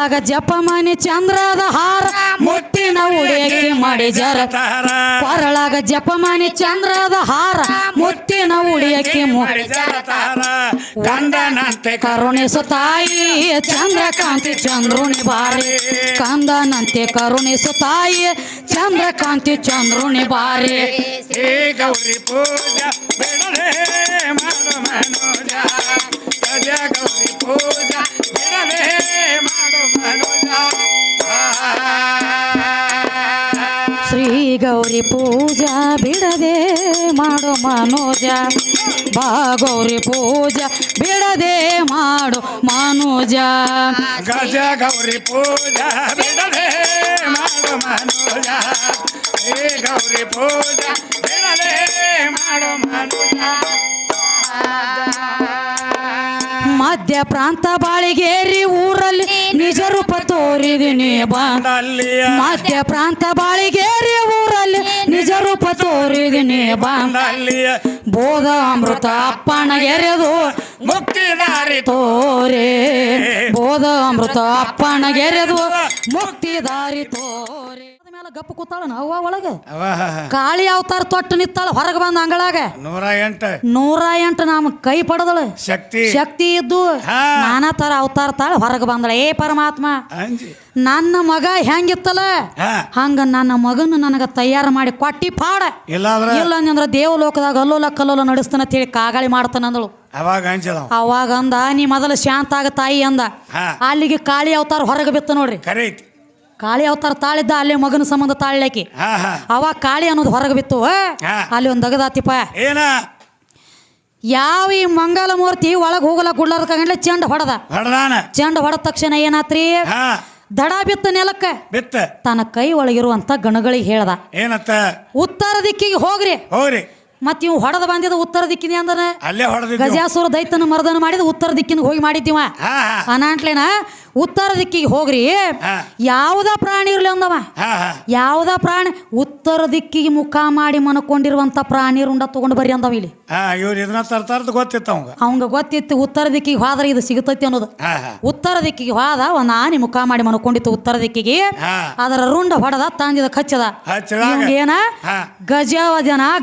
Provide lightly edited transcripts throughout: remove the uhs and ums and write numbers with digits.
ಆಗ ಜಪಮನಿ ಚಂದ್ರದ ಹಾರ ಮುತ್ತಿನ ಉಡಿಯಕ್ಕೆ ಮಾಡಿ ಜರ ಕೊರಳಾಗ ಜಪಮನಿ ಚಂದ್ರದ ಹಾರ ಮುತ್ತಿನ ಉಡಿಯಕ್ಕೆ ಮಾಡಿ ಕಂದನಂತೆ ಕರುಣಿಸು ತಾಯಿ ಚಂದ್ರಕಾಂತಿ ಚಂದ್ರುಣಿ ಬಾರಿ ಕಂದನಂತೆ ಕರುಣಿಸು ತಾಯಿ ಚಂದ್ರಕಾಂತಿ ಚಂದ್ರುಣಿ ಬಾರಿ ಶ್ರೀ ಗೌರಿ ಪೂಜಾ ಬಿಡಲೇ ಮಾಡು ಮನೋಜ ಗಜ ಗೌರಿ ಪೂಜಾ ಬಿಡಲೇ ಮಾಡು ಮನೋಜ ಶ್ರೀ ಗೌರಿ ಪೂಜಾ ಬಿಡದೆ ಮಾಡೋ ಮನೋಜ ಬಾ ಗೌರಿ ಪೂಜಾ ಬಿಡದೆ ಮಾಡು ಮನೋಜ ಗಜ ಗೌರಿ ಪೂಜಾ ಬಿಡಲೇ ಮಾಡು ಮನೋಜ ಶ್ರೀ ಗೌರಿ ಪೂಜಾ ಬಿಡಲೇ ಮಾಡು ಮನೋಜ ಮಧ್ಯ ಪ್ರಾಂತ ಬಾಳಿಗೇರಿ ಊರಲ್ಲಿ ನಿಜ ರೂಪ ತೋರಿದಿನಿ ಬಂದಲ್ಲಿಯ ಮಧ್ಯ ಪ್ರಾಂತ ಬಾಳಿಗೇರಿ ಊರಲ್ಲಿ ನಿಜ ರೂಪ ತೋರಿದಿನಿ ಬಂದಲ್ಲಿಯ ಬೋಧ ಅಮೃತ ಅಪ್ಪಣಗೆರೆದು ಮುಕ್ತಿದಾರಿ ತೋರೆ ಬೋಧ ಅಮೃತ ಅಪ್ಪಣಗೆರೆದು ಮುಕ್ತಿ ದಾರಿ ತೋರೆ ಮೇಲೆ ಗಪ್ಪ ಕೂತಾಳ ಅವ್ವ ಒಳಗೆ ಕಾಳಿ ಅವತಾರ ತೊಟ್ಟು ನಿತ್ತಾಳ ಹೊರಗೆ ಬಂದ ಅಂಗಳಾಗ 108 ನಮ್ ಕೈ ಪಡೆದಳು ಶಕ್ತಿ ಇದ್ದು ನಾನಾ ತರ ಅವತಾರ ತಾಳ ಹೊರಗೆ ಬಂದಳ ಏ ಪರಮಾತ್ಮ ನನ್ನ ಮಗ ಹೆಂಗಿತ್ತಲ್ಲ ಹಂಗ ನನ್ನ ಮಗನ ನನಗ ತಯಾರು ಮಾಡಿ ಕೊಟ್ಟಿ ಪಾಡ ಇಲ್ಲ ಅಂದ್ರೆ ದೇವಲೋಕದಾಗ ಅಲ್ಲೋಲ ಕಲ್ಲೋಲ ನಡೆಸ್ತಾನ ಅಂತ ಹೇಳಿ ಕಾಗಾಳಿ ಮಾಡ್ತಾನ ಅಂದಳು ಅವಾಗ ಅಂದ ನೀ ಮೊದಲು ಶಾಂತ ಆಗ ತಾಯಿ ಅಂದ ಅಲ್ಲಿಗೆ ಕಾಳಿ ಅವತಾರ ಹೊರಗೆ ಬಿತ್ತ ನೋಡ್ರಿ ಕಾಳಿ ಅವತಾರ ತಾಳಿದ್ದ ಅಲ್ಲಿ ಮಗನ ಸಂಬಂಧ ತಾಳ್ಯಾಕಿ ಅವಾಗ ಕಾಳಿ ಅನ್ನೋದು ಹೊರಗೆ ಬಿತ್ತು ಅಲ್ಲಿ ಒಂದು ದಗದಾತಿಪ್ಪ ಯಾವ ಈ ಮಂಗಲ ಮೂರ್ತಿ ಒಳಗೆ ಹೋಗಲ್ಲ ಗುಡ್ಲಾರ್ದ ಚೆಂಡ ಹೊಡೆದ ತಕ್ಷಣ ಏನಾತ್ರಿ ದಡ ಬಿತ್ತ ನೆಲಕ್ಕ ತನ್ನ ಕೈ ಒಳಗಿರುವಂತ ಗಣಗಳಿಗೆ ಹೇಳ್ದ ಏನತ್ತ ಉತ್ತರ ದಿಕ್ಕಿಗೆ ಹೋಗ್ರಿ ಮತ್ ಇವ್ ಹೊಡೆದ ಬಂದಿದ ಉತ್ತರ ದಿಕ್ಕಿನ ಅಂದನ ಗಜಾಸುರ ದೈತನ ಮರ್ದನ ಮಾಡಿದ ಉತ್ತರ ದಿಕ್ಕಿನ ಹೋಗಿ ಮಾಡಿದ್ದೀವ ಅನಾಂಟ್ಲೇನ ಉತ್ತರ ದಿಕ್ಕಿಗೆ ಹೋಗ್ರಿ ಯಾವುದ ಪ್ರಾಣಿ ಇರ್ಲಿ ಅಂದವ ಯಾವುದ ಪ್ರಾಣಿ ಉತ್ತರ ದಿಕ್ಕಿಗೆ ಮುಖ ಮಾಡಿ ಮನ್ಕೊಂಡಿರುವಂತ ಪ್ರಾಣಿ ರುಂಡ ತಗೊಂಡು ಬರ್ರಿ ಅಂದವ ಇಲ್ಲಿ ಅವಂಗ ಗೊತ್ತಿತ್ತು ಉತ್ತರ ದಿಕ್ಕಿಗೆ ಹೋದ್ರೆ ಇದು ಸಿಗುತ್ತೈತಿ ಅನ್ನೋದು ಉತ್ತರ ದಿಕ್ಕಿಗೆ ಹೋದ ಒಂದ್ ಆನೆ ಮುಖ ಮಾಡಿ ಮನ್ಕೊಂಡಿತ್ತು ಉತ್ತರ ದಿಕ್ಕಿಗೆ ಅದರ ರುಂಡ ಹೊಡೆದ ತಂದಿದ ಕಚ್ಚದ ಏನ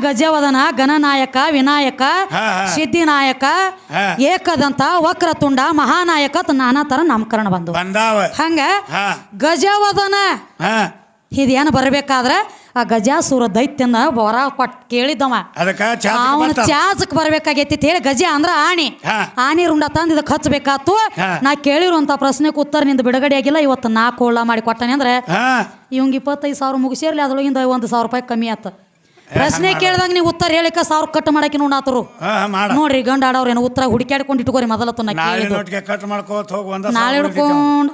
ಗಜವದನ ಗಣನಾಯಕ ವಿನಾಯಕ ಸಿದ್ಧಿನಾಯಕ ಏಕದಂತ ವಕ್ರತುಂಡ ಮಹಾನಾಯಕ ನಾನಾ ತರ ನಾಮಕರಣ ಬಂದವ ಹಂಗ ಗಜವದನ ಇದೇನು ಬರ್ಬೇಕಾದ್ರ ಆ ಗಜಾಸುರ ದೈತ್ಯನ ಹೊರ ಕೊಟ್ಟು ಕೇಳಿದ್ದವ ಅವನ ಚಾಚಕ್ ಬರ್ಬೇಕಾಗೈತಿ ಹೇಳಿ ಗಜ ಅಂದ್ರ ಆಣಿ ರುಂಡ ತಂದ ಇದಕ್ಕೆ ಹಚ್ಚಬೇಕಾತು ನಾ ಕೇಳಿರುವಂತ ಪ್ರಶ್ನೆಗೆ ಉತ್ತರ ನಿಂದ ಬಿಡುಗಡೆ ಆಗಿಲ್ಲ ಇವತ್ತು 4 ಕೊಳ್ಳ ಮಾಡಿ ಕೊಟ್ಟಾನೆ ಅಂದ್ರೆ ಇವಂಗ 25,000 ಮುಗಿಸಿರ್ಲಿ ಅದ್ರೊಳಗಿಂದ 1,000 ರೂಪಾಯಿ ಕಮ್ಮಿ ಆತ ಪ್ರಶ್ನೆ ಕೇಳಿದಾಗ ನೀವು ಉತ್ತರ ಹೇಳಿಕ 1000 ಕಟ್ ಮಾಡಕ್ಕೆ ನೋಡಾತರು ನೋಡ್ರಿ ಗಂಡ ಆಡವ್ರೇನು ಉತ್ತರ ಹುಡುಕ್ಯಾಡ್ಕೊಂಡು ಇಟ್ಕೋರಿ ಮೊದಲತ್ತು ನಾಳೆ ಹಿಡ್ಕೊಂಡು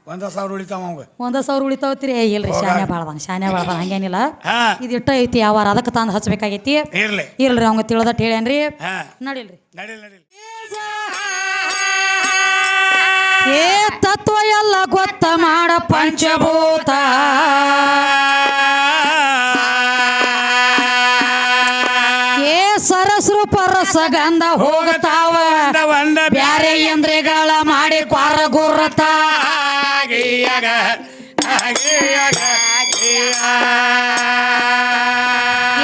1,000 ಉಳಿತಾವತ್ರಿ ಇಲ್ರಿ ಶಾನೆ ಬಾಳ್ದಂಗ ಹಂಗೇನಿಲ್ಲ ಇದು ಇಟ್ಟ ಐತಿ ಯಾವಾರ ಅದಕ್ಕೆ ತಂದು ಹಚ್ಬೇಕಾಗೈತಿ ಇಲ್ರಿ ಅವಂಗ ತಿಳಿದಟ್ ಹೇಳೇನ್ರಿ ನಡಿಲ್ರಿ ಏ ತತ್ವ ಎಲ್ಲ ಗೊತ್ತ ಮಾಡ ಪಂಚಭೂತ ಏ ಸರಸ್ರು ಪರಸಗಂಧ ಹೋಗತಾವ ಬ್ಯಾರೆ ಯಂದ್ರಗಳ ಮಾಡಿ ಕ್ವಾರ ಗುರ್ರತ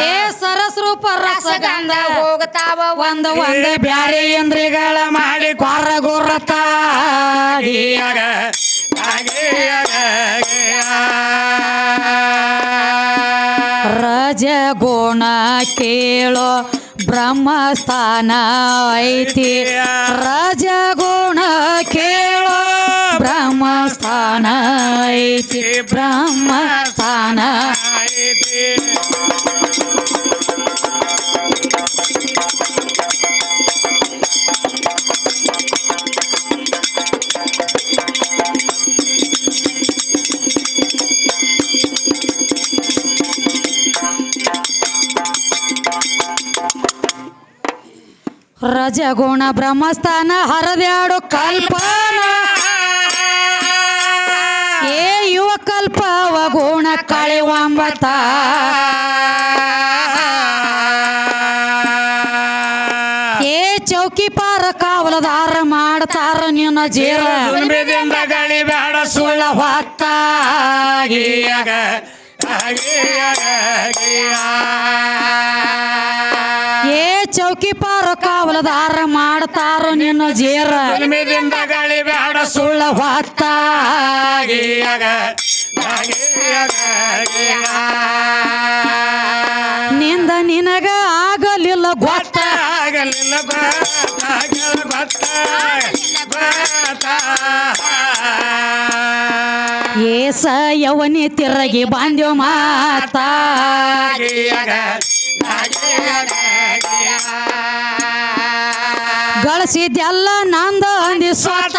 ಏ ಸರಸ್ರು ಪರಸಗಂಧ ಹೋಗತಾವ ಒಂದ ಬ್ಯಾರೆ ಯಂದ್ರಗಳ ಮಾಡಿ ಕ್ವಾರ ಗುರ್ರತ ರಜಗುಣ ಕೇಳೋ ಬ್ರಹ್ಮಸ್ಥಾನ ಐತಿ ರಜಗುಣ ಕೇಳೋ ಬ್ರಹ್ಮಸ್ಥಾನ ಐತಿ ಬ್ರಹ್ಮಸ್ಥಾನ ಐತಿ ರಜಗುಣ ಬ್ರಹ್ಮಸ್ಥಾನ ಹರದ್ಯಾಡು ಕಲ್ಪನ ಏ ಯುವ ಕಲ್ಪ ಅವಗುಣ ಕಳೆವಂಬತ ಏ ಚೌಕಿ ಪಾರ ಕಾವಲದಾರ ಮಾಡ್ತಾರ ನಿನ್ನ ಜೀರ ಗಾಳಿ ಬೇಡ ಸುಳ್ಳ ಹೊತ್ತಾಗಿಯಾಗ ಏ ಚೌಕಿ ಪಾರ ಕಾವಲದಾರ ಮಾಡ್ತಾರೋ ನಿನ್ನ ಜೇರ ಜನ್ಮದಿಂದ ಗಾಳಿ ಬ್ಯಾಡ ಸುಳ್ಳ ಹೊತ್ತಾಗಿಯಾಗ ನಿಂದ ನಿನಗ ಆಗಲಿಲ್ಲ ಗೊತ್ತ ಆಗಲಿಲ್ಲ ಏಸ ಯವನಿ ತಿರಗಿ ಬಾಂದ್ಯೋ ಮಾತಾ ಗಳಿಸಿದ್ಯಲ್ಲ ನಂದ ಅಂದಿ ಸ್ವತ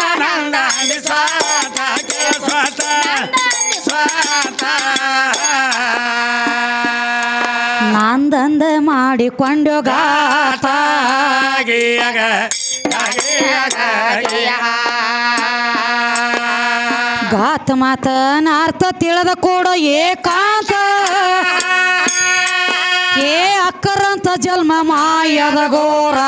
ನಂದಂದ ಮಾಡಿಕೊಂಡ್ಯೋ ಗಾತ ಗಾತ ಮಾತ ನಾರ್ಥ ತಿಳಿದ ಕೂಡ ಏಕಾಂತ ಏ ಅಕ್ಕರಂತ ಜನ್ಮ ಮಾಯದ ಗೋರ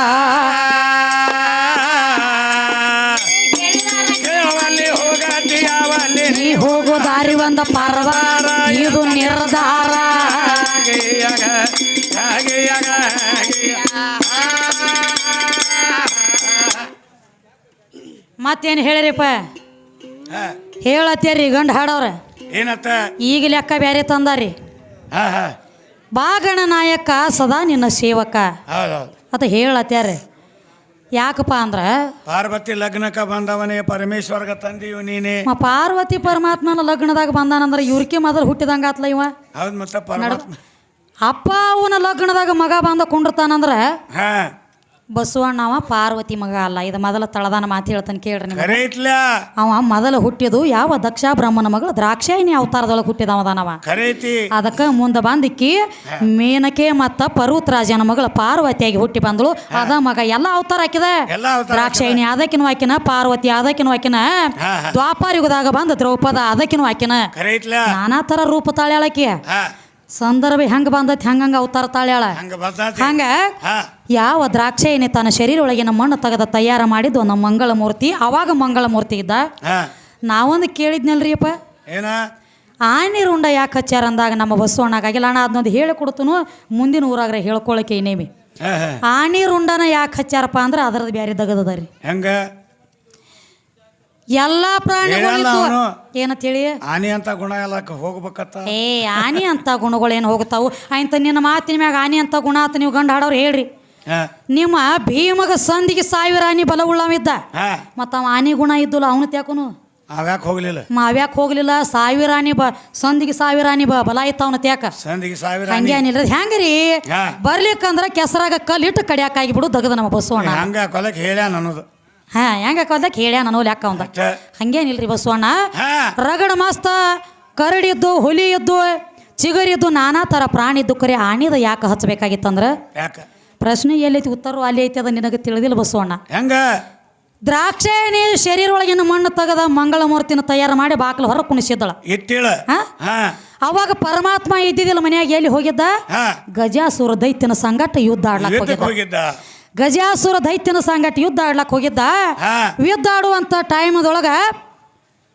ನೀ ಹೋಗೋ ದಾರಿ ಒಂದ ಪರ್ವ ಇದು ನಿರ್ಧಾರ ಮತ್ತೇನು ಹೇಳಿರಿಪ್ಪ ಹೇಳತ್ತೇರಿ ಗಂಡ ಹಾಡವ್ರ ಏನತ್ತ ಈಗ ಲೆಕ್ಕ ಬ್ಯಾರೆ ತಂದಾರಿ ಬಾಗಣ ನಾಯಕ ಸದಾ ನಿನ್ನ ಸೇವಕ ಹೌದೌದು ಅಂತ ಹೇಳತ್ಯಾರ ಯಾಕಪ್ಪ ಅಂದ್ರ ಪಾರ್ವತಿ ಲಗ್ನಕ್ಕ ಬಂದವನೇ ಪರಮೇಶ್ವರ್ಗ ತಂದೀವು ನೀನೆ ಪಾರ್ವತಿ ಪರಮಾತ್ಮನ ಲಗ್ನದಾಗ ಬಂದಾನಂದ್ರ ಇವ್ರಿಗೆ ಮೊದಲು ಹುಟ್ಟಿದಂಗ ಆತ್ಲ ಇವ ಹೌದು ಮತ್ತೆ ಪರಮಾತ್ಮ ಅಪ್ಪ ಅವನ ಲಗ್ನದಾಗ ಮಗ ಬಂದ ಕುಂಡಿರ್ತಾನಂದ್ರ ಹಾ ಬಸವಣ್ಣವ ಪಾರ್ವತಿ ಮಗ ಅಲ್ಲ ಇದು ಮೊದಲ ತಳದಾನ ಮಾತು ಹೇಳ್ತಾನೆ ಕೇಳ್ರಿ ನಿಮ್ಗೆ. ಖರೆ ಐತ್ಲ ಅವ ಮೊದಲು ಹುಟ್ಟಿದು ಯಾವ ದಕ್ಷ ಬ್ರಹ್ಮನ ಮಗಳು ದ್ರಾಕ್ಷಾಯಿನಿ ಅವತಾರದೊಳಗೆ ಹುಟ್ಟಿದವದಾನವ ಖರೆ ಐತಿ ಅದಕ್ಕೆ ಮುಂದೆ ಬಂದಿಕ್ಕಿ ಮೇನಕೆ ಮತ್ತ ಪರ್ವತರಾಜನ ಮಗಳು ಪಾರ್ವತಿಯಾಗಿ ಹುಟ್ಟಿ ಬಂದಳು ಅದ ಮಗ ಎಲ್ಲ ಅವತಾರ ಹಾಕಿದ ಎಲ್ಲ ಅವತಾರ ದ್ರಾಕ್ಷಾಯಿನಿ ಅದಕ್ಕಿನ ವಾಕಿನ ಪಾರ್ವತಿ ಅದಕ್ಕಿನ ವಾಕಿನ ದ್ವಾಪಾರ ಯುಗದಾಗ ಬಂದ ದ್ರೌಪದ ಅದಕ್ಕಿನ ವಾಕಿನ ಖರೆ ಐತ್ಲ ನಾನಾ ತರ ರೂಪ ತಾಳ್ಯಾಳಕಿ ಹಾ ಸಂದರ್ಭ ಹೆಂಗ ಬಂದೈತಿ ಹಂಗಂಗ ಅವತಾರ ತಾಳ್ಯಾಳ ಹಂಗ ಬರ್ತೈತಿ ಹಂಗ ಹಾ ಯಾವ ದ್ರಾಕ್ಷಾಯಿನಿ ತನ್ನ ಶರೀರ ಒಳಗಿನ ಮಣ್ಣು ತೆಗೆದ ತಯಾರ ಮಾಡಿದ್ದು ನಮ್ಮ ಮಂಗಳ ಮೂರ್ತಿ ಅವಾಗ ಮಂಗಳ ಮೂರ್ತಿ ಇದ್ದ ಹಾ ನಾವೊಂದು ಕೇಳಿದ್ನಲ್ರಿ ಅಪ್ಪ ಏನ ಆನೆ ರುಂಡ ಯಾಕೆ ಹಚ್ಚಾರ ಅಂದಾಗ ನಮ್ಮ ಬಸವಣ್ಣಗಾಗಿಲ್ಲ ಅಣ್ಣ ಅದನ್ನೊಂದು ಹೇಳಿ ಕೊಡ್ತನು ಮುಂದಿನ ಊರಾಗ್ರೆ ಹೇಳ್ಕೊಳಕ್ಕೆ ಇನ್ನೇಮಿ ಹಾ ಹಾ ಆನೆ ರುಂಡನ ಯಾಕೆ ಹಚ್ಚಾರಪ್ಪ ಅಂದ್ರೆ ಅದರದ್ದು ಬ್ಯಾರೆ ದಗದದ ರೀ ಹೆಂಗ ಎಲ್ಲಾ ಪ್ರಾಣಿಗಳು ಹೇಳಲ್ಲ ಇದ್ವು. ಅವ್ನು. ಏನಂತ ಹೇಳಿ ಆನಿ ಅಂತ ಗುಣ ಎಲ್ಲ ಹೋಗ್ಬೇಕತ್ತ ಏ ಆನಿ ಅಂತ ಗುಣಗಳೇನು ಹೋಗ್ತಾವು ಆಯ್ತ ನಿನ್ನ ಮಾತಿನ ಮ್ಯಾಗ ಆನಿ ಅಂತ ಗುಣ ಆತ ನೀವು ಗಂಡ ಹಾಡೋರು ಹೇಳ್ರಿ ಹಾ ನಿಮ್ಮ ಭೀಮಗ ಸಂದಿಗೆ 1000 ಆನಿ ಬಲ ಉಳ್ಳವಿದ್ದ ಹಾ ಮತ್ತ ಅವ ಆನಿ ಗುಣ ಇದ್ದುಲ್ಲ ಅವನು ತ್ಯಾಕುನು ಅವ್ಯಾಕ ಹೋಗ್ಲಿಲ್ಲ ಮಾವ್ಯಾಕ ಹೋಗ್ಲಿಲ್ಲ 1000 ಆನಿ ಸಂದಿಗೆ 1000 ಆನಿ ಬಲ ಇತ್ತ ಅವನ ತ್ಯಾಕ ಸಂದಿಗೆ 1000 ಹಂಗೆ ಏನಿಲ್ಲ ಹೆಂಗ್ರಿ ಹಾ. ಬರ್ಲಿಕ್ಕಂದ್ರ ಕೆಸರಾಗ ಕಲ್ಲಿಟ್ಟು ಕಡಿಯಾಕಾಗಿ ಬಿಡು ದಗದ ನಮ್ಮ ಬಸವಣ್ಣ ಹಂಗ ಕೊಲಕ್ ಹೇಳ್ಯಾನ ಅನ್ನೋದು ಹಾ ಹೆಂಗ ಕಲ್ದಕ್ ಹೇಳ್ಯ ನಾನು ಲೆಕ್ಕ ಅವಂದ ಅಷ್ಟ. ಹಂಗೇನಿಲ್ರಿ ಬಸವಣ್ಣ ಹಾ ರಗಡ ಮಸ್ತ ಕರಡಿದ್ದು ಹುಲಿ ಇದ್ದು ಚಿಗರಿದ್ದು ನಾನಾ ಥರ ಪ್ರಾಣಿ ಇದ್ದು ಕರೆ ಆಣಿದ ಯಾಕೆ ಹಚ್ಚಬೇಕಾಗಿತ್ತಂದ್ರ ಯಾಕ ಪ್ರಶ್ನೆ ಎಲ್ಲೈತಿ ಉತ್ತರ ಅಲ್ಲಿ ಐತಿ ಅದ ನಿನಗೆ ತಿಳಿದಿಲ್ಲ ಬಸವಣ್ಣ ಹೆಂಗ ದ್ರಾಕ್ಷಾಯಣಿ ಶರೀರ ಒಳಗಿನ ಮಣ್ಣು ತೆಗೆದ ಮಂಗಳ ಮೂರ್ತಿನ ತಯಾರು ಮಾಡಿ ಬಾಕ್ಲ ಹೊರ ಕುಣಿಸಿದ್ದಳ ಇಟ್ಟಿಳ ಹಾ ಹಾ ಅವಾಗ ಪರಮಾತ್ಮ ಇದ್ದಿದ್ದಿಲ್ಲ ಮನ್ಯಾಗ ಎಲ್ಲಿ ಹೋಗಿದ್ದ ಹಾ ಗಜಾಸುರ ದೈತ್ಯನ ಸಂಗಟ ಯುದ್ಧ ಆಡ್ಲಕ್ ಯುದ್ಧಕ್ಕೆ ಹೋಗಿದ್ದ ಹೋಗಿದ್ದ ಗಜಾಸುರ ದೈತ್ಯನ ಸಂಗಟ ಯುದ್ಧ ಆಡ್ಲಕ್ ಹೋಗಿದ್ದ ಹಾ ಯುದ್ಧ ಆಡುವಂಥ ಟೈಮದೊಳಗ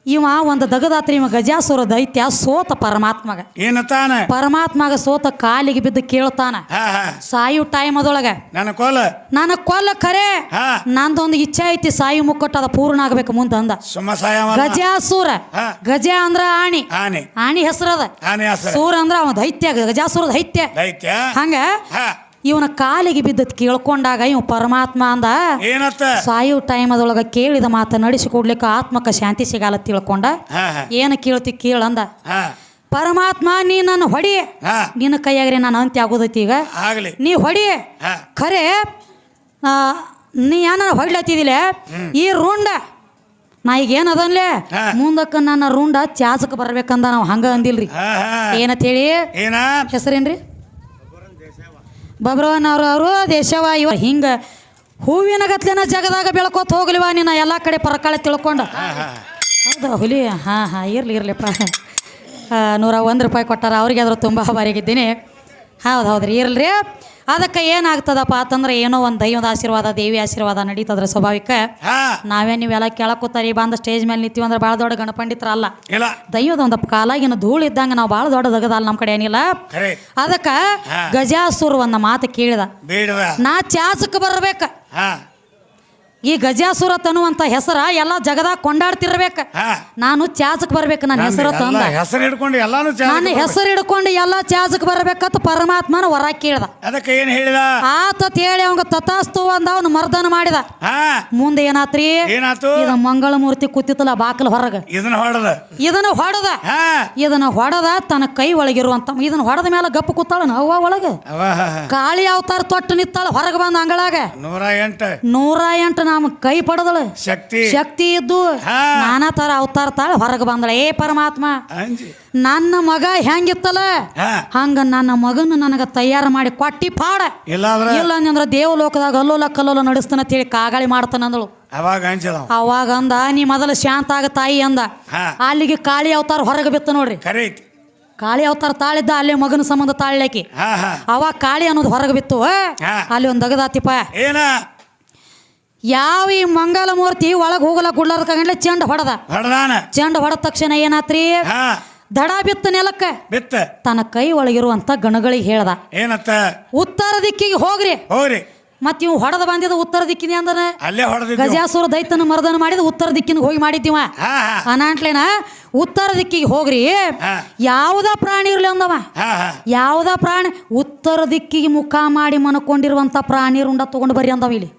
ಇವ ಒಂದು ದಗದಾತ್ರಿ ಇವ ಗಜಾಸುರ ದೈತ್ಯ ಸೋತ ಪರಮಾತ್ಮಗ ಏನತಾನ ಪರಮಾತ್ಮಗ ಸೋತ ಕಾಲಿಗೆ ಬಿದ್ದು ಕೇಳ್ತಾನ ಹಾ ಹಾ ಸಾಯು ಟೈಮ್ ಅದೊಳಗ ನನ್ನ ಕೋಲ ನನ್ನ ಕೊಲ್ಲ ಖರೆ ಹಾ ನಂದೊಂದು ಇಚ್ಛೆ ಐತಿ ಸಾಯು ಮುಕ್ಕಟ್ಟು ಅದ ಪೂರ್ಣ ಆಗ್ಬೇಕು ಮುಂದ ಅಂದ ಸುಮ್ಮ ಸಾಯವ ಗಜಾಸುರ ಹಾ. ಗಜ ಅಂದ್ರ ಆಣಿ ಆನೆ ಆಣಿ ಹೆಸರದ ಆನೆ ಹೆಸರು ಸೂರ ಅಂದ್ರ ಅವ ದೈತ್ಯ ಗಜಾಸುರ ದೈತ್ಯ ದೈತ್ಯ ಹಂಗ ಹಾ ಇವನ ಕಾಲಿಗೆ ಬಿದ್ದತ್ ಕೇಳ್ಕೊಂಡಾಗ ಇವ ಪರಮಾತ್ಮ ಅಂದ ಏನತ್ತ ಸಾಯು ಟೈಮ್ ಅದೊಳಗ ಕೇಳಿದ ಮಾತ ನಡೆಸಿ ಕೊಡ್ಲಿಕ್ಕೆ ಆತ್ಮಕ ಶಾಂತಿ ಸಿಗಲ್ಲ ತಿಳ್ಕೊಂಡ ಹಾ ಹಾ ಏನು ಕೇಳ್ತಿ ಕೇಳಂದ ಹಾ ಪರಮಾತ್ಮ ನೀ ನನ್ನ ಹೊಡಿ ಹಾ ನಿನ್ನ ಕೈಯಾಗ್ರೆ ನಾನು ಅಂತ್ಯ ಆಗೋದೈತಿ ಈಗ ಆಗ್ಲಿ ನೀ ಹೊಡಿ ಹಾ ಖರೆ ನೀ ಏನಾರ ಹೊಡ್ಲತ್ತಿದಿಲ್ಲ ಈ ರುಂಡ ನಾ ಈಗ ಏನದನ್ಲೆ ಹಾ. ಮುಂದಕ್ಕೆ ನನ್ನ ರುಂಡ ಚಾಚಕ್ಕೆ ಬರ್ಬೇಕಂದ ನಾವು ಹಂಗ ಅಂದಿಲ್ರಿ ಹಾ ಹಾ ಏನಂತ ಹೇಳಿ ಏನ ಹೆಸರೇನ್ರಿ ಬಬ್ರವನ್ ಅವರು ದೇಶವ ಇವ ಹಿಂಗ ಹೂವಿನ ಗತ್ಲೆನ ಜಗದಾಗ ಬೆಳ್ಕೋತ ಹೋಗ್ಲಿವ ನೀನ ಎಲ್ಲ ಕಡೆ ಪರಕಾಳೆ ತಿಳ್ಕೊಂಡು ಹಾ ಹಾ ಹೌದಾ ಹುಲಿ ಹಾಂ ಇರ್ಲಿಪ್ಪ 101 ರೂಪಾಯಿ ಕೊಟ್ಟಾರ ಅವ್ರಿಗೆ ಆದರೂ ತುಂಬ ಬಾರಿಗಿದ್ದೀನಿ ಹೌದ್ರಿ ಇರ್ಲ್ರಿ. ಅದಕ್ಕೆ ಏನಾಗ್ತದಪ್ಪ ಅಂತಂದ್ರೆ ಏನೋ ಒಂದು ದೈವದ ಆಶೀರ್ವಾದ ದೇವಿ ಆಶೀರ್ವಾದ ನಡೀತದ್ರ ಸ್ವಾಭಾವಿಕ. ನಾವೇ ನೀವೆಲ್ಲ ಕೇಳಕ್ಕೋತಾರಿ ಬಂದ ಸ್ಟೇಜ್ ಮೇಲೆ ನಿಂತೀವಿ ಅಂದ್ರೆ ಭಾಳ ದೊಡ್ಡ ಗಣಪಂಡಿತರಲ್ಲ. ದೈವದ ಒಂದು ಕಾಲಾಗಿನ ಧೂಳು ಇದ್ದಂಗ ನಾವು ಭಾಳ ದೊಡ್ಡದಗದಲ್ಲ ನಮ್ಮ ಕಡೆ ಏನಿಲ್ಲ. ಅದಕ್ಕ ಗಜಾಸುರ ಒಂದು ಮಾತು ಕೇಳಿದ, ನಾ ಚಾಚಕ್ ಬರ್ಬೇಕ. ಈ ಗಜಾಸುರ ತನ್ನುವಂತ ಹೆಸರ ಎಲ್ಲ ಜಗದಾಗ ಕೊಂಡಾಡ್ತಿರ್ಬೇಕ. ನಾನು ಚಾಚಕ್ ಬರ್ಬೇಕು. ನನ್ನ ಹೆಸರು ತಂದ ನನ್ನ ಹೆಸರು ಹಿಡ್ಕೊಂಡು ಎಲ್ಲ ಚಾಚಕ್ ಬರ್ಬೇಕಂತ ಪರಮಾತ್ಮನ ವರ ಕೇಳ್ದ. ಅದಕ್ಕೆ ಏನ್ ಹೇಳಿದ ಆತ ಹೇಳಿ ಅವಂಗ ತಥಾಸ್ತು ಅಂದ. ಅವನು ಮರ್ದನ ಮಾಡಿದ. ಮುಂದೆ ಏನಾತ್ರಿ? ಇದ ಮಂಗಳ ಮೂರ್ತಿ ಕೂತಿತ್ತಲ್ಲ ಬಾಕಲ್ ಹೊರಗ, ಇದನ್ನ ಹೊಡೆದ ತನ್ನ ಕೈ ಒಳಗಿರುವಂತ ಇದನ್ನ ಹೊಡೆದ ಮೇಲೆ ಗಪ್ಪ ಕೂತಾಳ ಅವ್ವ ಒಳಗ. ಕಾಳಿ ಅವತಾರ ತೊಟ್ಟು ನಿತ್ತಾಳ ಹೊರಗೆ ಬಂದ ಅಂಗಳಾಗ. 108 ನಮ್ಮ ಕೈ ಪಡೆದಳು ಶಕ್ತಿ ಇದ್ದು ನಾನಾ ತರ ಅವತಾರ ತಾಳ ಹೊರಗೆ ಬಂದಳ. ಏ ಪರಮಾತ್ಮ, ನನ್ನ ಮಗ ಹೆಂಗಿತ್ತಲ್ಲ ಹಂಗ ನನ್ನ ಮಗನ ನನಗ ತಯಾರು ಮಾಡಿ ಕೊಟ್ಟಿ ಪಾಡ. ಇಲ್ಲ ಅಂದ್ರೆ ದೇವಲೋಕದಾಗ ಅಲ್ಲೋಲ ಕಲ್ಲೋಲ ನಡೆಸ್ತಾನ ಹೇಳಿ ಕಾಗಾಳಿ ಮಾಡ್ತಾನ ಅಂದಳು. ಅವಾಗ ಅಂದ, ನೀ ಮೊದಲು ಶಾಂತ ಆಗ ತಾಯಿ ಅಂದ. ಅಲ್ಲಿಗೆ ಕಾಳಿ ಅವತಾರ ಹೊರಗೆ ಬಿತ್ತ ನೋಡ್ರಿ. ಕಾಳಿ ಅವತಾರ ತಾಳಿದ್ದ ಅಲ್ಲಿ ಮಗನ ಸಂಬಂಧ ತಾಳ್ಯಾಕಿ. ಅವಾಗ ಕಾಳಿ ಅನ್ನೋದು ಹೊರಗೆ ಬಿತ್ತು. ಅಲ್ಲಿ ಒಂದು ದಗದಾತಿಪ್ಪ. ಯಾವ ಈ ಮಂಗಲ ಮೂರ್ತಿ ಒಳಗೆ ಹೋಗಲ್ಲ ಗುಡ್ಲಾರ ಕಗಂಡ್ಲೆ ಚೆಂಡ ಹೊಡೆದ ತಕ್ಷಣ ಏನಾತ್ರಿ? ದಡ ಬಿತ್ತ ನೆಲಕ್ಕ ತನ್ನ ಕೈ ಒಳಗಿರುವಂತ ಗಣಗಳಿಗೆ ಹೇಳ್ದ, ಏನತ್ತ? ಉತ್ತರ ದಿಕ್ಕಿಗೆ ಹೋಗ್ರಿ. ಮತ್ ಇವ್ ಹೊಡೆದ ಬಂದಿದ ಉತ್ತರ ದಿಕ್ಕಿನ ಅಂದನ. ಗಜಾಸುರ ದೈತನ ಮರ್ದನ ಮಾಡಿದ ಉತ್ತರ ದಿಕ್ಕಿನ ಹೋಗಿ ಮಾಡಿದ್ದೀವ. ಅನಾಂಟ್ಲೇನ ಉತ್ತರ ದಿಕ್ಕಿಗೆ ಹೋಗ್ರಿ. ಯಾವುದ ಪ್ರಾಣಿ ಇರ್ಲಿ ಅಂದವ. ಯಾವುದ ಪ್ರಾಣಿ ಉತ್ತರ ದಿಕ್ಕಿಗೆ ಮುಖ ಮಾಡಿ ಮನ್ಕೊಂಡಿರುವಂತ ಪ್ರಾಣಿ ರುಂಡ ತಗೊಂಡು ಬರ್ರಿ ಅಂದವ. ಇಲ್ಲಿ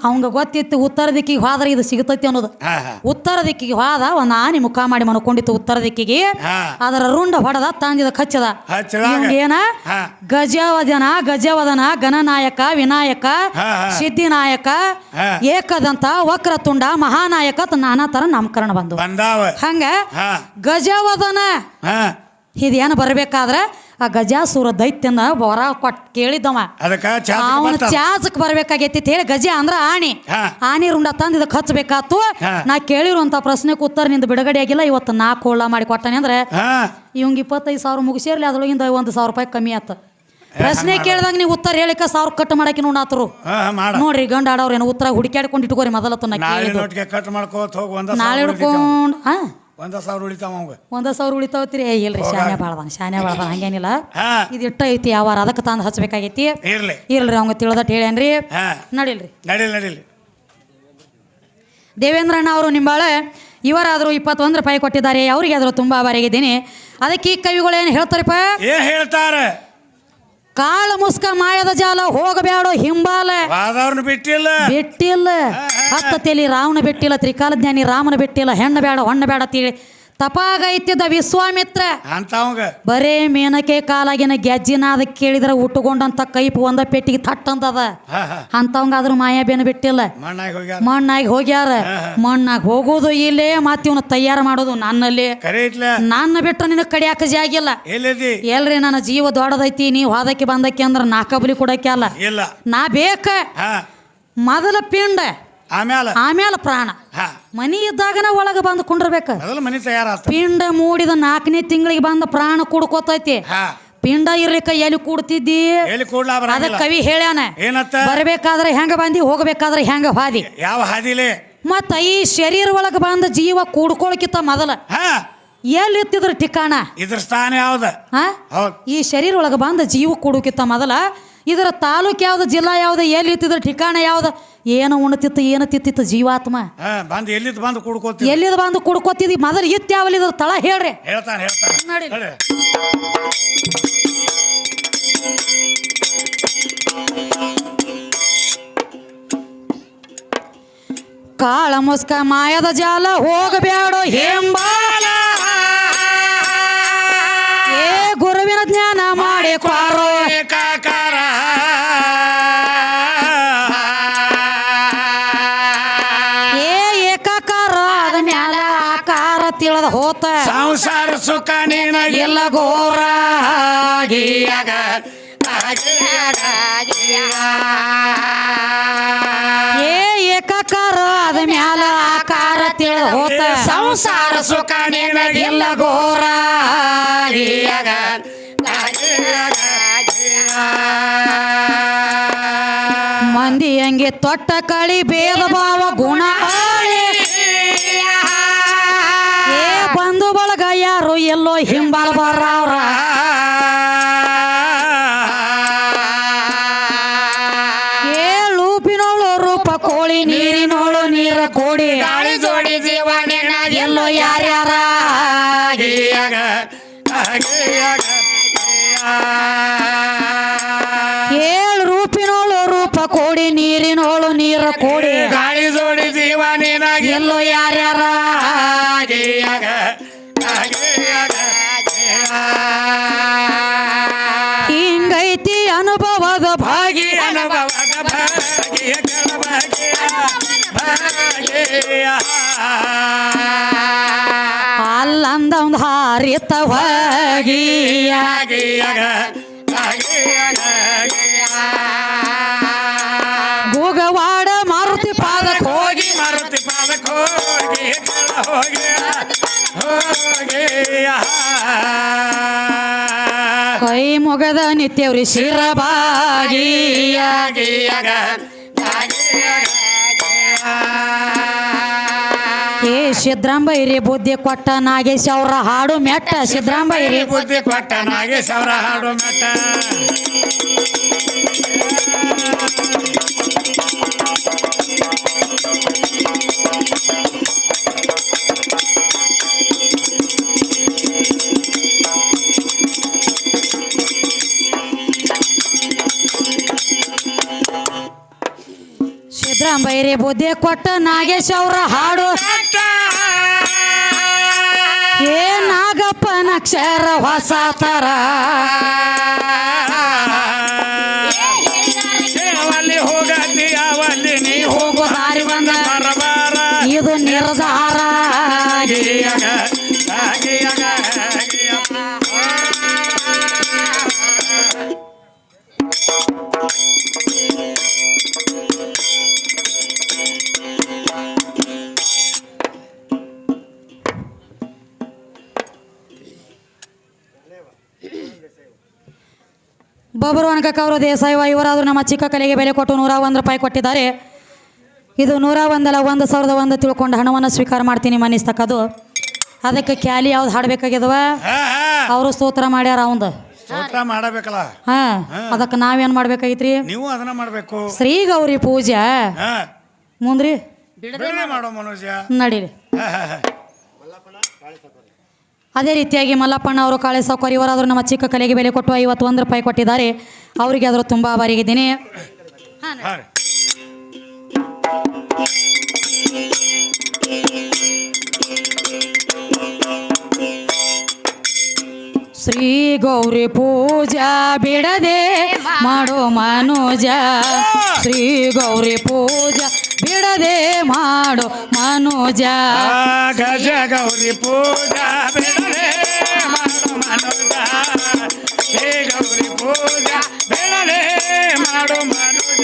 ಅವಂಗ ಗೊತ್ತಿತ್ತು ಉತ್ತರ ದಿಕ್ಕಿಗೆ ಹೋದ್ರೆ ಇದು ಸಿಗತೈತಿ ಅನ್ನೋದು. ಉತ್ತರ ದಿಕ್ಕಿಗೆ ಹೋದ. ಒಂದ್ ಆನೆ ಮುಖ ಮಾಡಿ ಮನ್ಕೊಂಡಿತ್ತು ಉತ್ತರ ದಿಕ್ಕಿಗೆ. ಅದರ ರುಂಡ ಹೊಡೆದ ತಂದಿದ ಕಚ್ಚದ. ಏನ? ಗಜವದನ ಗಣನಾಯಕ ವಿನಾಯಕ ಸಿದ್ಧಿನಾಯಕ ಏಕದಂತ ವಕ್ರತುಂಡ ಮಹಾನಾಯಕ ನಾನಾ ತರ ನಾಮಕರಣ ಬಂದವ. ಹಂಗ ಗಜವದನ ಇದೇನು ಬರ್ಬೇಕಾದ್ರ ಆ ಗಜಾಸುರ ದೈತ್ಯನ ವರ ಕೊಟ್ಟು ಕೇಳಿದ್ದವ. ಅವನು ಚಾಚಕ್ ಬರ್ಬೇಕಾಗೈತಿ ಹೇಳಿ ಗಜ ಅಂದ್ರ ಆನೆ ರುಂಡ ತಂದ ಇದಕ್ಕೆ ಹಚ್ಬೇಕಾತು. ನಾ ಕೇಳಿರುವಂತ ಪ್ರಶ್ನೆಗೆ ಉತ್ತರ ನಿಂದ ಬಿಡುಗಡೆ ಆಗಿಲ್ಲ. ಇವತ್ತು 4 ಕೊಳ್ಳ ಮಾಡಿ ಕೊಟ್ಟಾನೆ ಅಂದ್ರೆ ಇವಂಗ 25,000 ಮುಗಿಸಿರ್ಲಿ ಅದ್ರೊಳಗಿಂದ 1,000 ರೂಪಾಯಿ ಕಮ್ಮಿ ಆತ. ಪ್ರಶ್ನೆ ಕೇಳಿದಾಗ ನೀವು ಉತ್ತರ ಹೇಳಿಕ 1000 ಕಟ್ ಮಾಡಕ್ಕೆ ನೋಡಾತರು ನೋಡ್ರಿ. ಗಂಡ ಆಡವ್ರ ಏನೋ ಉತ್ತರ ಹುಡುಕ್ಯಾಡ್ಕೊಂಡು ಇಟ್ಕೋರಿ ಮೊದಲತ್ತು. ನಾಳೆ ಹಿಡ್ಕೊಂಡು 1,000 ಉಳಿತಾವತ್ರಿ. ಇಲ್ರಿ ಶಾನೆ ಬಾಳ್ದಾನ ಹಂಗೇನಿಲ್ಲ. ಇದು ಇಟ್ಟ ಐತಿ ಯಾವಾರ ಅದಕ್ಕೆ ತಂದು ಹಚ್ಬೇಕಾಗೈತಿ. ಇಲ್ರಿ ಅವಂಗ ತಿಳಿದಟ್ ಹೇಳ್ಯಾನ್ರಿ. ನಡಿಲ್ರಿ. ದೇವೇಂದ್ರ ಅಣ್ಣ ಅವರು ನಿಂಬಾಳೆ ಇವರಾದರೂ 21 ರೂಪಾಯಿ ಕೊಟ್ಟಿದ್ದಾರೆ. ಅವ್ರಿಗೆ ಆದರೂ ತುಂಬಾ ಆಭಾರಿಯಾಗಿದ್ದೀನಿ. ಅದಕ್ಕೆ ಈ ಕವಿಗಳು ಏನು ಹೇಳ್ತಾರಪ್ಪ? ಹೇಳ್ತಾರೆ, ಕಾಳ ಮುಸ್ಕ ಮಾಯದ ಜಾಲ ಹೋಗಬೇಡ ಹಿಂಬಾಲ ಬಿಟ್ಟಿಲ್ಲ. ಹತ್ತ ತೇಲಿ ರಾವಣ ಬಿಟ್ಟಿಲ್ಲ. ತ್ರಿಕಾಲ ಜ್ಞಾನಿ ರಾಮನ ಬಿಟ್ಟಿಲ್ಲ. ಹೆಣ್ಣ ಬೇಡ ಹೊಣ್ಣ ಬೇಡ ತಿಳಿ ತಪಾಗೈತಿದ್ದ ವಿಶ್ವಾಮಿತ್ರ ಬರೇ ಮೇನಕೆ ಕಾಲಾಗಿನ ಗೆಜ್ಜಿನಾದ ಕೇಳಿದ್ರೆ ಉಟ್ಟುಕೊಂಡಂತ ಕೈಪ್ ಒಂದ ಪೆಟ್ಟಿಗೆ ಥಟ್ ಅಂತದ. ಅಂತವಂಗಾದ್ರೂ ಮಾಯಾ ಬೇನ ಬಿಟ್ಟಿಲ್ಲ. ಮಣ್ಣಾಗಿ ಹೋಗ್ಯಾರ. ಮಣ್ಣಾಗ ಹೋಗೋದು ಇಲ್ಲೇ ಮತ್ತ ಇವನು ತಯಾರು ಮಾಡೋದು ನನ್ನಲ್ಲಿ. ನನ್ನ ಬಿಟ್ಟ ನಿನಗೆ ಕಡಿಯಾಕ ಜಾಗಿಲ್ಲ. ಎಲ್ರಿ ನನ್ನ ಜೀವ ದೊಡ್ಡದೈತಿ. ನೀವು ಹೋದಕ್ಕೆ ಬಂದಕ್ಕೆ ಅಂದ್ರ ನಾಕಬಲಿ ಕೊಡಕ್ಕೆ ಅಲ್ಲ. ನಾ ಬೇಕ ಮೊದಲ ಪಿಂಡ ಆಮೇಲೆ ಪ್ರಾಣ. ಮನಿ ಇದ್ದಾಗನ ಒಳಗ ಬಂದು ಕುಂಡ್ರಬೇಕ. ಪಿಂಡ ಮೂಡಿದ 4ನೇ ತಿಂಗಳಿಗೆ ಬಂದ ಪ್ರಾಣ ಕುಡ್ಕೋತೈತಿ. ಪಿಂಡ ಇರ್ಲಿಕ್ಕ ಎಲ್ಲಿ ಕೂಡ್ತಿದ್ದಿ? ಅದ ಕವಿ ಹೇಳ್ಯಾನ, ಬರ್ಬೇಕಾದ್ರೆ ಹೆಂಗ ಬಂದಿ, ಹೋಗ್ಬೇಕಾದ್ರೆ ಹೆಂಗ ಹಾದಿ. ಯಾವ ಹಾದಿಲೆ? ಮತ್ತ ಈ ಶರೀರ ಒಳಗ ಬಂದ ಜೀವ ಕೂಡ್ಕೊಳಕಿತ್ತ ಮೊದಲ ಎಲ್ಲಿ ಇತ್ತಿದ್ರ ಠಿಕಾಣ? ಇದ್ರ ಸ್ಥಾನ ಯಾವ್ದ? ಈ ಶರೀರ ಒಳಗ ಬಂದ ಜೀವ ಕೂಡಕಿತ್ತ ಮೊದಲ ಇದರ ತಾಲೂಕು ಯಾವ್ದು, ಜಿಲ್ಲಾ ಯಾವ್ದು, ಎಲ್ಲಿ ಇತ್ತಿದ್ರ ಠಿಕಾಣ ಯಾವ್ದು, ಏನು ಉಣತಿತ್ತು ಏನು ತಿತ್ತಿತ್ತು ಜೀವಾತ್ಮ ಎಲ್ಲಿದ್ ಬಂದು ಕುಡ್ಕೋತಿದ್ದಿ ಮೊದಲು ಇತ್ತು ಯಾವಲ್ಲಿ ಇದ್ರ ತಳ ಹೇಳ್ರಿ. ನೋಡಿ ಕಾಳ ಮುಸ್ಕ ಮಾಯದ ಜಾಲ ಹೋಗಬೇಡೋ ಹೆಂಬಾಲ. ಏ ಗುರುವಿನ ಜ್ಞಾನ ಮಾಡಿ ಕ್ವಾರೋ ಕಾಕಾರ. ಏ ಏಕಾಕಾರ ಅದ ಮ್ಯಾಲ ಆಕಾರ ತಿಳಿದ ಹೋತ ಸಂಸಾರ ಸುಖ ನಿನಗಿಲ್ಲ ಘೋರ. ಏ ಏಕಾಕಾರ ಅದ ಮ್ಯಾಲ ಆಕಾರ ತಿಳಿದ ಹೋತ ಸಂಸಾರ ಸುಖ ನಿನಗಿಲ್ಲ ಘೋರ. ಅಂಗಿ ತೊಟ್ಟ ಕಳಿ ಭೇದ ಭಾವ ಗುಣ ಆಳಿ. ಏ ಬಂಧು ಬಳಗ ಯಾರು ಎಲ್ಲೋ ಹಿಂಬಾಲ ಬರವ್ರ. ಏ ಲೂಪಿನೋಳು ರೂಪ ಕೋಳಿ ನೀರಿನೋಳು ನೀರ ಕೋಡಿ ಗಾಳಿ ಜೋಡಿ ಜೀವನ ಎಲ್ಲೋ ಯಾರ್ಯಾರ. ಏಳು ರೂಪಿನೋಳು ರೂಪ ಕೋಡಿ ನೀರಿನೋಳು ನೀರ ಕೋಡಿ ಗಾಳಿ ಜೋಡಿ ಜೀವನ ಎಲ್ಲೋ ಯಾರ್ಯಾರ. ಹಿಂಗೈತಿ ಅನುಭವದ ಭಾಗಿ ಅನುಭವದ ಭಾಗ್ಯ ಅಲ್ಲಂದ ಒಂದು ಹಾರಿತ ಹೋಗಿ ಗೂಗವಾಡ ಮಾರುತಿ ಪಾದಕ್ಕೆ ಹೋಗಿ ಮಾರುತಿ ಪಾದಕ್ಕೆ ಹೋಗಿ ಹೋಗಿ ಕೈ ಮುಗದ ನಿತ್ಯವ್ರಿ ಶಿರಬಾಗಿ. ಏ ಸಿದ್ರಾಂಬೈರಿ ಬುದ್ಧಿ ಕೊಟ್ಟ ನಾಗೇಶ್ ಅವರ ಹಾಡು ಮೆಟ್ಟ. ಸಿದ್ರಾಂಬೈರಿ ಬುದ್ಧಿ ಕೊಟ್ಟ ನಾಗೇಶ್ ಅವರ ಹಾಡು ಮೆಟ್ಟ. ಸಿದ್ರಾಂಬೈರಿ ಬುದ್ಧಿ ಕೊಟ್ಟ ನಾಗೇಶ್ ಅವರ ಹಾಡು. ಏ ನಾಗಪ್ಪನ ಅಕ್ಷರ ಹೊಸ ತರ. ಅವಲ್ಲಿ ಹೋಗತಿ ಅವಲ್ಲಿ ನೀ ಹೋಗೋ ದಾರಿ ಬಂದ ಬರಬಾರ ಇದು ನಿರ್ಧಾರ. ಬಬರು ಅನಕಕ್ಕ ಅವರು ದೇಸಾಯಿವ ಇವರಾದರೂ ನಮ್ಮ ಚಿಕ್ಕ ಕಲೆಗೆ ಬೆಲೆ ಕೊಟ್ಟು 101 ರೂಪಾಯಿ ಕೊಟ್ಟಿದ್ದಾರೆ. ಇದು 101 1,001 ತಿಳ್ಕೊಂಡು ಹಣವನ್ನು ಸ್ವೀಕಾರ ಮಾಡ್ತೀನಿ ಮನಿಸ್ತಕ್ಕದು. ಅದಕ್ಕೆ ಕ್ಯಾಲಿ ಯಾವ್ದು ಹಾಡಬೇಕಾಗ್ಯದವ ಅವರು ಸ್ತೋತ್ರ ಮಾಡ್ಯಾರ ಅವಂದು. ಸ್ತೋತ್ರ ಮಾಡಬೇಕಲ್ಲ. ಹಾ ಅದಕ್ಕೆ ನಾವೇನ್ ಮಾಡ್ಬೇಕಾಗಿತ್ರಿ? ನೀವು ಅದನ್ನ ಮಾಡಬೇಕು. ಶ್ರೀ ಗೌರಿ ಪೂಜಾ ಮುಂದ್ರಿ ಬಿಡುಗಡೆ ಮಾಡೋ ಮನೋಜ ನಡೀರಿ. ಅದೇ ರೀತಿಯಾಗಿ ಮಲ್ಲಪ್ಪಣ್ಣ ಅವರು ಕಾಳೆ ಸಾಕೋರ್ ಇವರಾದರೂ ನಮ್ಮ ಚಿಕ್ಕ ಕಲೆಗೆ ಬೆಲೆ ಕೊಟ್ಟು 51 ರೂಪಾಯಿ ಕೊಟ್ಟಿದ್ದಾರೆ. ಅವರಿಗೆ ಆದರೂ ತುಂಬ ಆಭಾರಿಗಿದ್ದೀನಿ. ಶ್ರೀ ಗೌರಿ ಪೂಜಾ ಬಿಡದೆ ಮಾಡೋ ಮನೋಜ. ಶ್ರೀ ಗೌರಿ ಪೂಜಾ ಬಿಡದೆ ಮಾಡೋ ಮನೋಜ. ಗಜ ಗೌರಿ ಪೂಜಾ ಬಿಡದೆ ಮಾಡೋ ಮನೋಜ. ಶ್ರೀ ಗೌರಿ ಪೂಜಾ ಬಿಡದೆ ಮಾಡೋ ಮನೋಜ.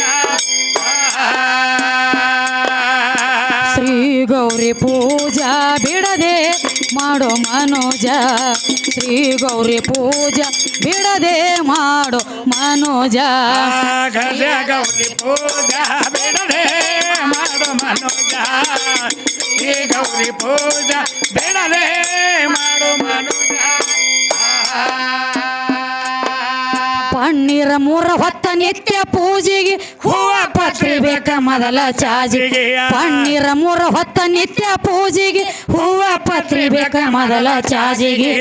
ಶ್ರೀ ಗೌರಿ ಪೂಜಾ ಬಿಡದೆ ಮಾಡೋ ಮನೋಜ. ಶ್ರೀ ಗೌರಿ ಪೂಜಾ ಬಿಡದೆ ಮಾಡೋ ಮನೋಜ. ಗಜ ಗೌರಿ ಪೂಜಾ ಬಿಡದೆ ಮಾಡೋ ಮನೋಜ. ಶ್ರೀ ಗೌರಿ ಪೂಜಾ ಬಿಡದೆ ಮಾಡೋ ಮನೋಜ. ಪನ್ನೀರ 3 ಹೊತ್ತ ನಿತ್ಯ ಪೂಜೆಗೆ ಹೂವ ಪತ್ರಿ ಬೇಕ ಮೊದಲ ಚಾಜಿಗೆ. ಪನ್ನೀರ 3 ಹೊತ್ತ ನಿತ್ಯ ಪೂಜೆಗೆ ಹೂವ ಪತ್ರಿ ಬೇಕ ಮೊದಲ ಚಾಜಿಗೆ.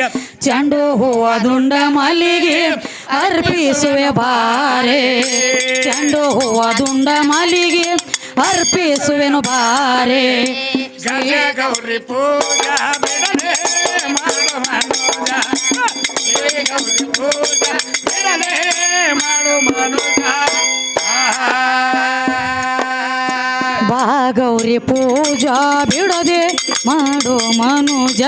ಚೆಂಡು ಹೂವ ದುಂಡ ಮಲ್ಲಿಗೆ ಅರ್ಪಿಸುವೆ ಬಾರೆ. ಚೆಂಡು ಹೂವ ದುಂಡ ಮಲ್ಲಿಗೆ ಅರ್ಪಿಸುವೆನು ಬಾರೆ. ಗಜ ಗೌರಿ ಪೂಜಾ ಬಿಡದೆ ಮಾಡೋ ಮನೋಜ. ಶ್ರೀ ಗೌರಿ ಪೂಜಾ ಬಿಡದೆ ಮಾಡೋ ಮನೋಜ. ಬಾ ಗೌರಿ ಪೂಜಾ ಬಿಡದೆ ಮಾಡೋ ಮನೋಜ.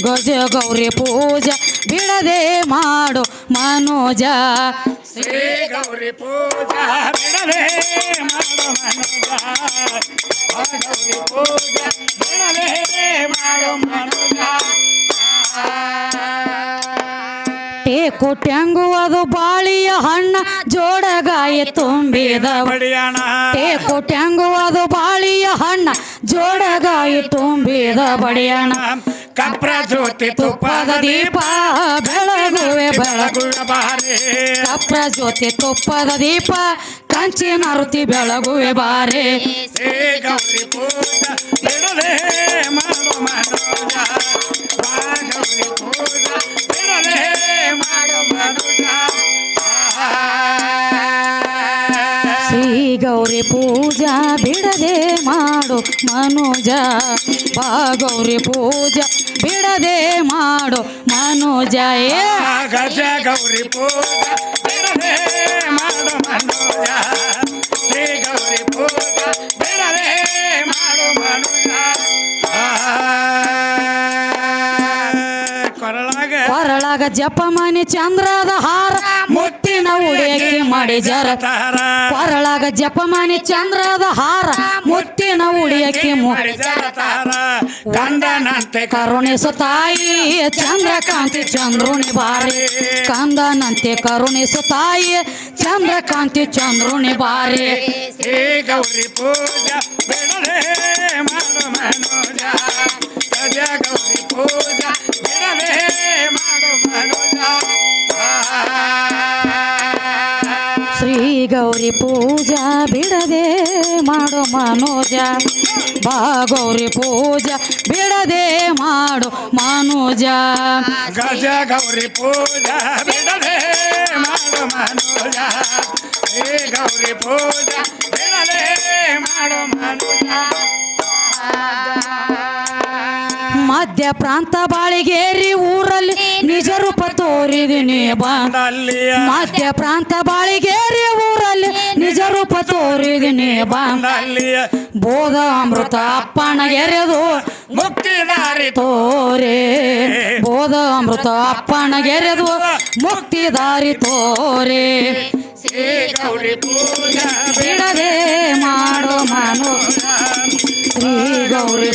ಗಜ ಗೌರಿ ಪೂಜಾ ಬಿಡದೆ ಮಾಡೋ ಮನೋಜ. ಶ್ರೀ ಗೌರಿ ಪೂಜಾ ಬಿಡದೆ ಮಾಡೋ ಮನೋಜ. ಗೌರಿ ಪೂಜಾ ಬಿಡದೆ ಮಾಡೋ ಮನೋಜ. ಕೊಟ್ಯಾಂಗು ಅದು ಬಾಳಿಯ ಹಣ್ಣ ಜೋಡಗಾಯಿ ತುಂಬಿದ ಬಡಿಯಾಣ ಕೊಟ್ಯಾಂಗು ಅದು ಬಾಳಿಯ ಹಣ್ಣ ಜೋಡಗಾಯಿ ತುಂಬಿದ ಬಡಿಯಣ ಕಪ್ರ ಜ್ಯೋತಿ ತುಪ್ಪದ ದೀಪ ಬೆಳಗುವೆ ಬೆಳಗುವ ಬಾರೆ ಕಪ್ರ ಜ್ಯೋತಿ ತುಪ್ಪದ ದೀಪ ಕಂಚಿನ ಆರತಿ ಬೆಳಗುವೆ ಬಾರೆ ಶ್ರೀ ಗೌರಿ ಪೂಜಾ ಬಿಡದೆ ಮಾಡು ಮನೋಜ ಬಾ ಗೌರಿ ಪೂಜಾ ಬಿಡದೆ ಮಾಡು ಮನೋಜ ಶ್ರೀ ಗೌರಿ ಪೂಜಾ ಬಿಡದೆ ಮಾಡು ಮನೋಜ ಬಾ ಗೌರಿ ಪೂಜಾ ಬಿಡದೆ ಮಾಡು ಮನೋಜ ಏ ಗಜ ಗೌರಿ ಪೂಜಾ ಬಿಡದೆ ಮಾಡು ಮನೋಜ ಶ್ರೀ ಗೌರಿ ಪೂಜಾ ಬಿಡದೆ ಮಾಡು ಮನೋಜ ಕೊರಳಾಗ ಜಪಮಣಿ ಚಂದ್ರದ ಹಾರ ಮುತ್ತಿನ ಉಡಿಯಕ್ಕೆ ಮಾಡಿ ಜರ ಕೊರಳಾಗ ಜಪಮಣಿ ಚಂದ್ರದ ಹಾರ ಮುತ್ತಿನ ಉಡಿಯಕ್ಕೆ ಗಂಧನಂತೆ ಕರುಣಿಸು ತಾಯಿ ಚಂದ್ರಕಾಂತಿ ಚಂದ್ರುಣಿ ಬಾರಿ ಕಂದನಂತೆ ಕರುಣಿಸು ತಾಯಿ ಚಂದ್ರಕಾಂತಿ ಚಂದ್ರುಣಿ ಬಾರಿ ಶ್ರೀ ಗೌರಿ ಪೂಜಾ ಬಿಡದೆ ಮಾಡು ಮನೋಜ ಗಜ ಗೌರಿ ಪೂಜಾ ಬಿಡದೆ ಮಾಡು ಮನೋಜ ಶ್ರೀ ಗೌರಿ ಪೂಜಾ ಬಿಡದೆ ಮಾಡು ಮನೋಜ ಬಾ ಗೌರಿ ಪೂಜಾ ಬಿಡದೆ ಮಾಡು ಮನೋಜ ಗಜ ಗೌರಿ ಪೂಜಾ ಬಿಡದೆ ಮಾಡು ಮನೋಜ ಶ್ರೀ ಗೌರಿ ಪೂಜಾ ಬಿಡದೆ ಮಾಡು ಮನೋಜ ಮಧ್ಯ ಪ್ರಾಂತ ಬಾಳಿಗೇರಿ ಊರಲ್ಲಿ ನಿಜ ರೂಪ ತೋರಿದಿನಿ ಬಂದಲ್ಲಿಯ ಮಧ್ಯ ಪ್ರಾಂತ ಬಾಳಿಗೇರಿ ಊರಲ್ಲಿ ನಿಜ ರೂಪ ತೋರಿದಿನಿ ಬಂದಲ್ಲಿಯ ಬೋಧ ಅಮೃತ ಅಪ್ಪಣಗೆರೆದು ಮುಕ್ತಿದಾರಿ ತೋರೆ ಬೋಧ ಅಮೃತ ಅಪ್ಪಣಗೆರೆದು ಮುಕ್ತಿದಾರಿ ತೋರೆ ಶ್ರೀ ಗೌರಿ ಪೂಜಾ ಬಿಡದೆ ಮಾಡು ಮನು ಶ್ರೀ ಗೌರಿ